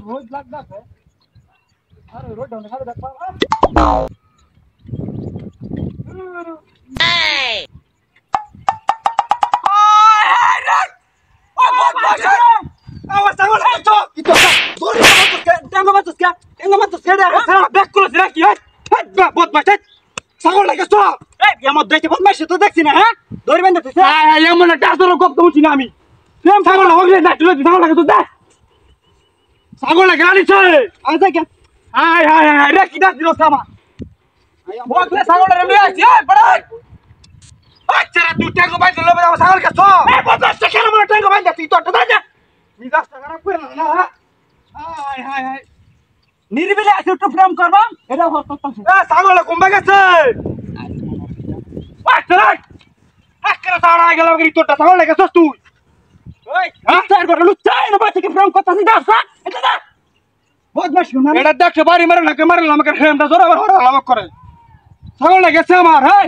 रोज लगता है अरे रोड ढूंढ खा देखा নিরিবিলি আছে একটু প্রেম করবা এটা হচ্ছে এ ছাগল কমবে গেছে ওই চল আজকে সারা গেল গরি তোটা ছাগল লাগেছস তুই ওই চার বড় লুচ্চাই না বাচ্চা কি প্রেম করতেছিস দাস এটা দা বহুত মাস শুনা এটা দেখে বাড়ি মারে না মারে আমাকে হেমটা জোরে আবার হড়া লামক করে ছাগল লাগেছে আমার হে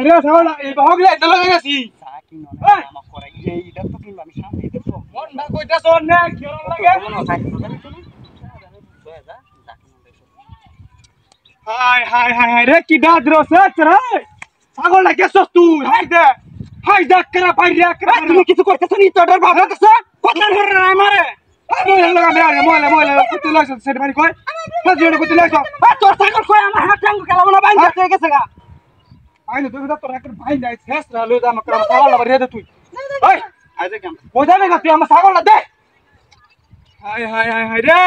রে ছাগল এই হগলে এটা লাগে গেছি সাকি ননে লামক করে এইটা তো কিনবা আমি সামনে দেখো মন না কইতাছ না কেরম লাগে হাই হাই হাই হাই রে কি দাদ রসেছ রে ছাগল লাগেছস তুই হাই দেখ করে বাইরে করে তুমি কিছু কইতেছ নি তোর বাপ হতেছ কথা ধরে না মারে মোলে লাগা মোলে কুতি লাগছ সেট বাড়ি কই হাজিরে কুতি লাগছ তোর ছাগল কই আমার হাত টাঙ্গ খেলাবো না বাইরে হয়ে গেছে গা আইলো তুই তো তোর একটা ভাই যাই শেষ না লই দা আমাকে ছাগল না বাড়ি দে তুই ওই আইজে কেন কোথায় না তুই আমার ছাগল দে হাই হাই হাই হাই রে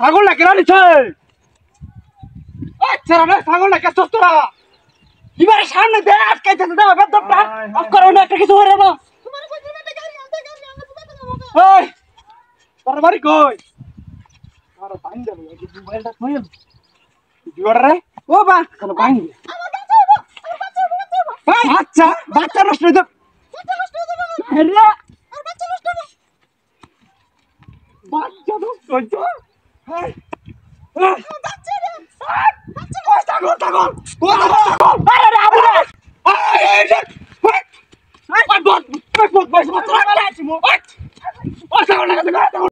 ছাগল না কেন নিছ আচ্ছা রে ছাগল না কেছস তোরা এবারে সামনে দে আটকাইতে দে বেদটা অফ করো না একটা কিছু হরে না তোমার কই দিবে গাড়ি আনতে ওই তোর বাড়ি কই আর বাইন দে এই মোবাইলটা কই জোড় রে ও বা কোন বাইন দে আমার বাচ্চা আচ্ছা বাচ্চা নষ্ট হয়ে যাবে আরে আর বাচ্চা নষ্ট হবে বাচ্চা নষ্ট হয়ে যাবে হাই বাচ্চা রে বাচ্চা কই ছাগল আরে রে আরে আরে বট বট বট বট বট বট